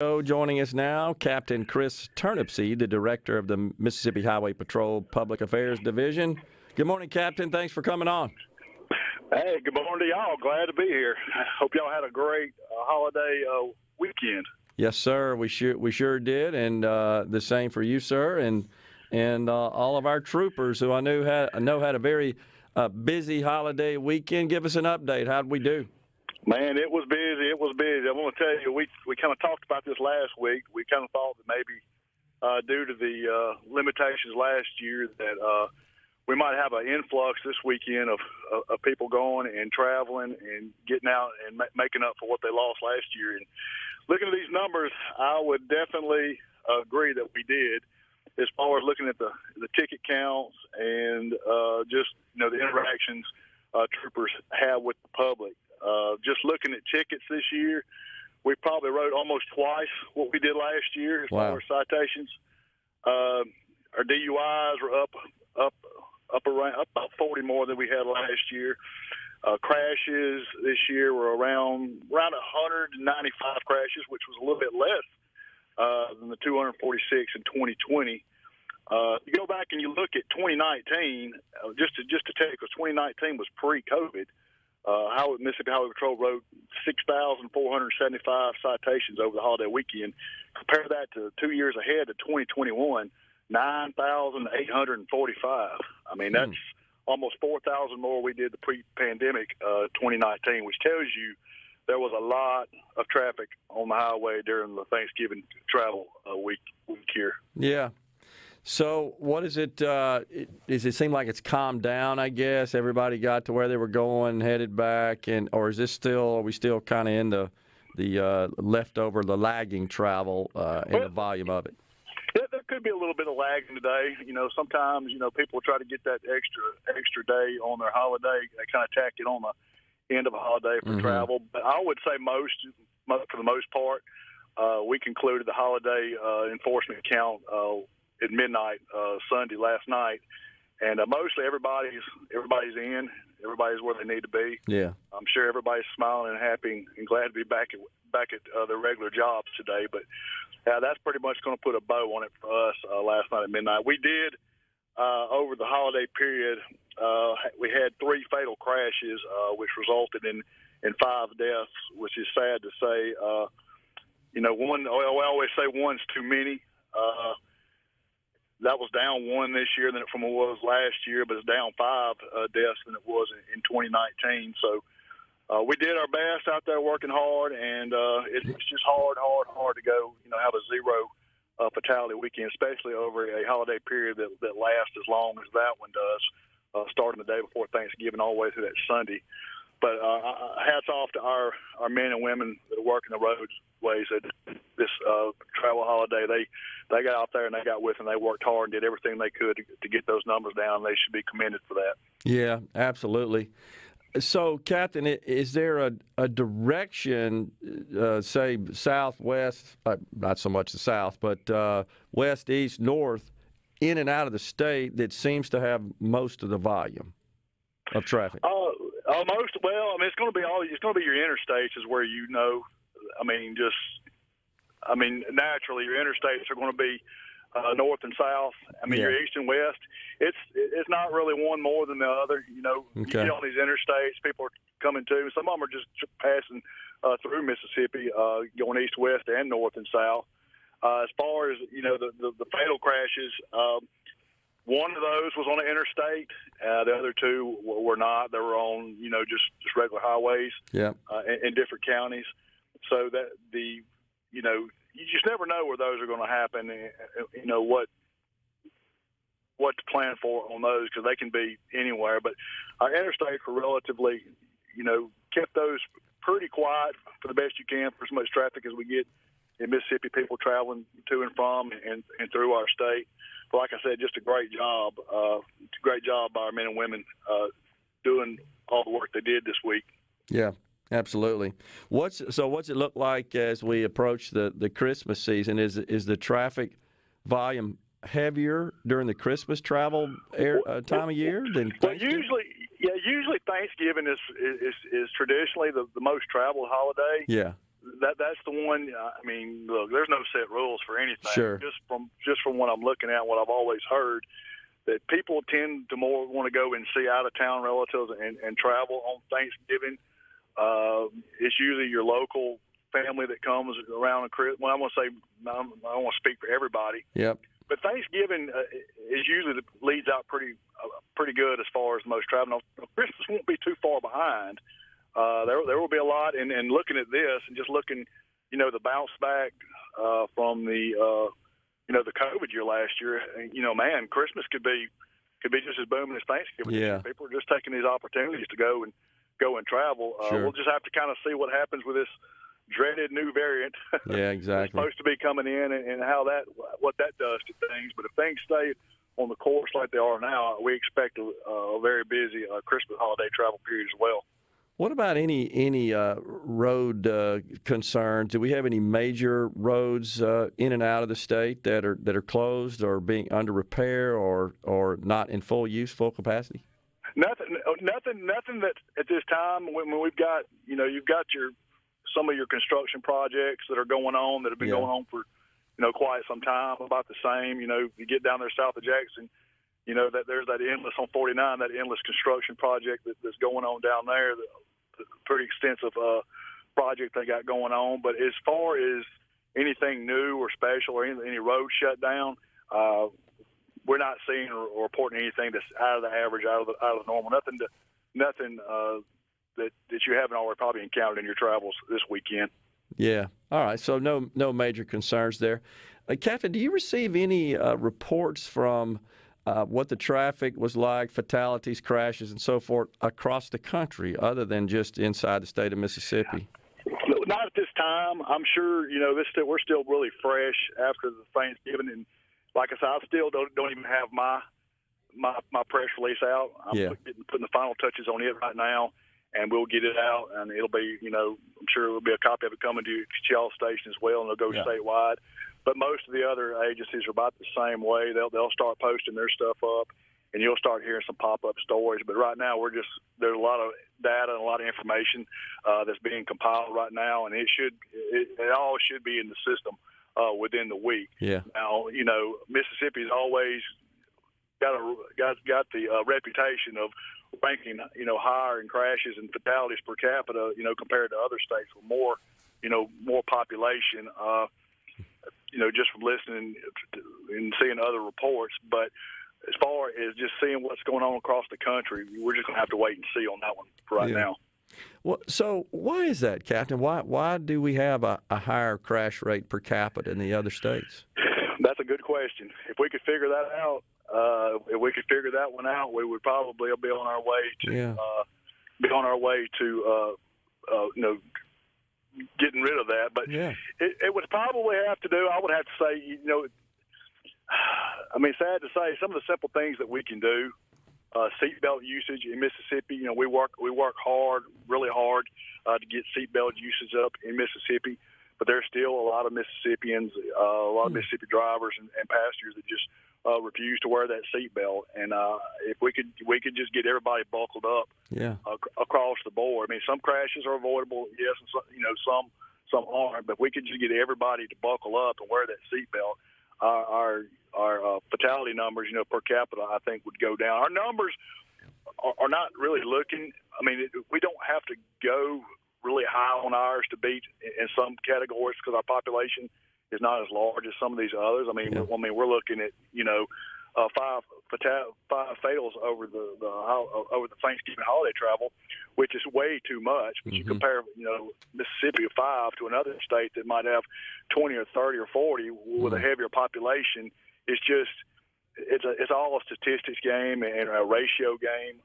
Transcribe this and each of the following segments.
Joining us now, Captain Criss Turnipseed, the Director of the Mississippi Highway Patrol Public Affairs Division. Good morning, Captain. Thanks for coming on. Hey, good morning to y'all. Glad to be here. Hope y'all had a great holiday weekend. Yes, sir. We sure did, and the same for you, sir, and all of our troopers who I know had a very busy holiday weekend. Give us an update. How'd we do? Man, it was busy. I want to tell you, we kind of talked about this last week. We kind of thought that maybe due to the limitations last year that we might have an influx this weekend of people going and traveling and getting out and making up for what they lost last year. And looking at these numbers, I would definitely agree that we did, as far as looking at the ticket counts and just the interactions troopers have with the public. Just looking at tickets this year, we probably wrote almost twice what we did last year as far as citations. Our DUIs were up about 40 more than we had last year. Crashes this year were around 195 crashes, which was a little bit less than the 246 in 2020. You go back and you look at 2019, just to tell you, because 2019 was pre-COVID. Mississippi Highway Patrol wrote 6,475 citations over the holiday weekend. Compare that to 2 years ahead of 2021, 9,845. I mean, that's almost 4,000 more we did the pre-pandemic 2019, which tells you there was a lot of traffic on the highway during the Thanksgiving travel week here. Yeah. So what is it? Does it seem like it's calmed down, I guess? Everybody got to where they were going, headed back, or is this are we still kind of in the leftover, the lagging travel in the volume of it? Yeah, there could be a little bit of lagging today. Sometimes, people try to get that extra day on their holiday. They kind of tack it on the end of a holiday for travel. But I would say for the most part, we concluded the holiday enforcement count at midnight Sunday last night, and mostly everybody's in. Everybody's where they need to be. Yeah, I'm sure everybody's smiling and happy and glad to be back at their regular jobs today. But that's pretty much going to put a bow on it for us last night at midnight. We did over the holiday period. We had 3 fatal crashes, which resulted in 5 deaths, which is sad to say. One. We always say one's too many. That was down 1 this year from what it was last year, but it's down 5 deaths than it was in 2019. So we did our best out there working hard, and it's just hard to go, have a 0 fatality weekend, especially over a holiday period that lasts as long as that one does, starting the day before Thanksgiving all the way through that Sunday. But hats off to our men and women that are working the roadways at this travel holiday. They got out there and they got with and they worked hard and did everything they could to get those numbers down. They should be commended for that. Yeah, absolutely. So, Captain, is there a direction, say southwest, not so much the south, but west, east, north, in and out of the state that seems to have most of the volume of traffic? It's going to be your interstates is where naturally your interstates are going to be north and south. Your east and west. It's not really one more than the other. You get on these interstates, people are coming to. Some of them are just passing through Mississippi, going east, west, and north and south. As far as the fatal crashes. One of those was on an interstate. The other 2 were not. They were on, just regular highways. In different counties. So that you just never know where those are going to happen. What to plan for on those, because they can be anywhere. But our interstates were relatively, kept those pretty quiet for the best you can for as much traffic as we get in Mississippi, people traveling to and from and through our state. But like I said, just a great job. Great job by our men and women doing all the work they did this week. Yeah, absolutely. What's it look like as we approach the Christmas season? Is the traffic volume heavier during the Christmas travel time of year than Thanksgiving? Usually Thanksgiving is traditionally the most traveled holiday. Yeah. that's the one. I mean, look, there's no set rules for anything. Sure. Just from what I'm looking at, what I've always heard, that people tend to more want to go and see out of town relatives and travel on Thanksgiving. It's usually your local family that comes around and Christmas. Well, I want to say I don't want to speak for everybody. Yep. But Thanksgiving is usually leads out pretty good as far as most travel. Now, Christmas won't be too far behind. There will be a lot, and looking at this and just looking, the bounce back from the the COVID year last year. Man, Christmas could be just as booming as Thanksgiving. Yeah. People are just taking these opportunities to go and travel. Sure. We'll just have to kind of see what happens with this dreaded new variant. Yeah, exactly. Supposed to be coming in, and what that does to things. But if things stay on the course like they are now, we expect a very busy Christmas holiday travel period as well. What about any road concerns? Do we have any major roads in and out of the state that are closed or being under repair or not in full use, full capacity? Nothing that at this time. When we've got you've got some of your construction projects that are going on that have been going on for quite some time, about the same. You get down there south of Jackson, that there's that endless on 49, that endless construction project that's going on down there. The pretty extensive project they got going on. But as far as anything new or special or any road shut down, we're not seeing or reporting anything that's out of the average, out of the normal. Nothing that you haven't already probably encountered in your travels this weekend. Yeah. All right. So no major concerns there. Captain, do you receive any reports from what the traffic was like, fatalities, crashes, and so forth across the country, other than just inside the state of Mississippi? Not at this time. I'm sure we're still really fresh after the Thanksgiving, and like I said, I still don't even have my press release out. I'm putting the final touches on it right now, and we'll get it out, and it'll be I'm sure there'll be a copy of it coming to y'all station as well, and it'll go statewide. But most of the other agencies are about the same way. They'll start posting their stuff up, and you'll start hearing some pop-up stories. But right now, there's a lot of data and a lot of information that's being compiled right now, and it all should be in the system within the week. Yeah. Now, Mississippi's always got the reputation of ranking higher in crashes and fatalities per capita compared to other states with more population. Just from listening and seeing other reports. But as far as just seeing what's going on across the country, we're just going to have to wait and see on that one for right now. Well, so why is that, Captain? Why do we have a higher crash rate per capita in the other states? That's a good question. If we could figure that out, we would probably be on our way to getting rid of that. But it would probably have to do, I would have to say, sad to say, some of the simple things that we can do, seatbelt usage in Mississippi, we work hard, really hard to get seatbelt usage up in Mississippi, but there's still a lot of Mississippians, a lot of Mississippi drivers and passengers that just refuse to wear that seatbelt. And if we could just get everybody buckled up across the board. I mean, some crashes are avoidable, yes, and some aren't. But if we could just get everybody to buckle up and wear that seatbelt, our fatality numbers, per capita, I think would go down. Our numbers are not really looking. I mean, we don't have to go really high on ours to beat in some categories because our population is not as large as some of these others. I mean, we're looking at five fails over the Thanksgiving holiday travel, which is way too much. But you compare Mississippi of 5 to another state that might have 20 or 30 or 40 with a heavier population. It's all a statistics game and a ratio game.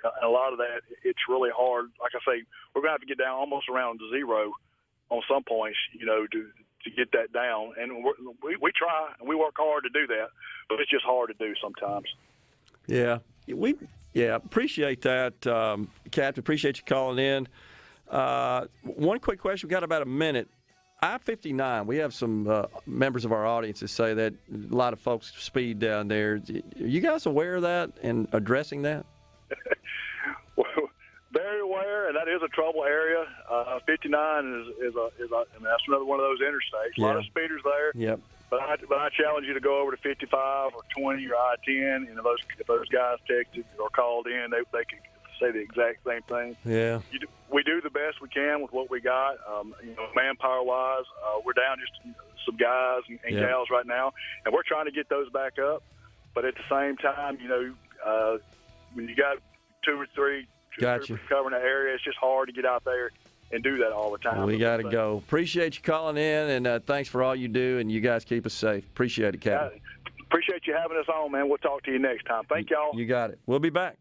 And a lot of that, it's really hard. Like I say, we're going to have to get down almost around zero on some points, to get that down. And we try and we work hard to do that, but it's just hard to do sometimes. Yeah, appreciate that, Capt. Appreciate you calling in. One quick question. We've got about a minute. I-59, we have some members of our audience that say that a lot of folks speed down there. Are you guys aware of that and addressing that? Well, very everywhere, and that is a trouble area. 59 is and that's another one of those interstates. A lot of speeders there. Yep. But I challenge you to go over to 55 or 20 or I-10, and if those guys texted or called in, they can say the exact same thing. Yeah. We do the best we can with what we got. Manpower-wise, we're down just some guys and gals right now, and we're trying to get those back up. But at the same time, when you got two or three covering the area, it's just hard to get out there and do that all the time. We got to go. Appreciate you calling in, and thanks for all you do, and you guys keep us safe. Appreciate it, Captain. Appreciate you having us on, man. We'll talk to you next time. Thank y'all. You got it. We'll be back.